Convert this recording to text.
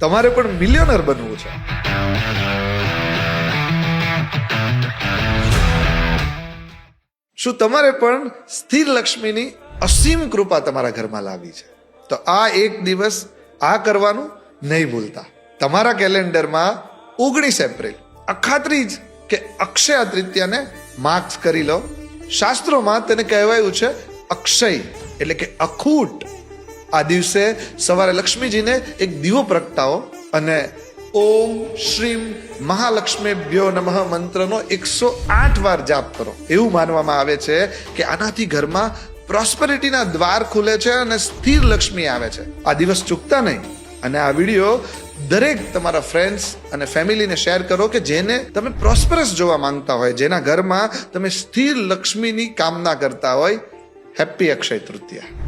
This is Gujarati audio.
તમારે પણ મિલિયનર બનવું છે. શું તમારે પણ સ્થિર લક્ષ્મીની અસીમ કૃપા તમારા ઘરમાં લાવી છે? તો આ એક દિવસ આ કરવાનું નહીં ભૂલતા. તમારા કેલેન્ડરમાં 19 એપ્રિલ અખાત્રીજ કે અક્ષય તૃતીયાને માર્ક્સ કરી લો. શાસ્ત્રોમાં તેને કહેવાયું છે અક્ષય એટલે કે અખૂટ. આ દિવસે સવારે લક્ષ્મીજીને એક દીવો પ્રગટાવો અને ઓમ શ્રીમ મહાલક્ષ્મીભ્યો નમઃ મંત્રનો 108 વાર જાપ કરો. એવું માનવામાં આવે છે કે આનાથી ઘરમાં પ્રોસ્પેરિટીના દ્વાર ખુલે છે અને સ્થિર લક્ષ્મી આવે છે. આ દિવસ ચૂકતા નહીં. અને આ વિડીયો દરેક તમારા ફ્રેન્ડ્સ અને ફેમિલીને શેર કરો કે જેને તમે પ્રોસ્પરસ જોવા માંગતા હોય, જેના ઘરમાં તમે સ્થિર લક્ષ્મીની કામના કરતા હોય. હેપી અક્ષય તૃતીયા.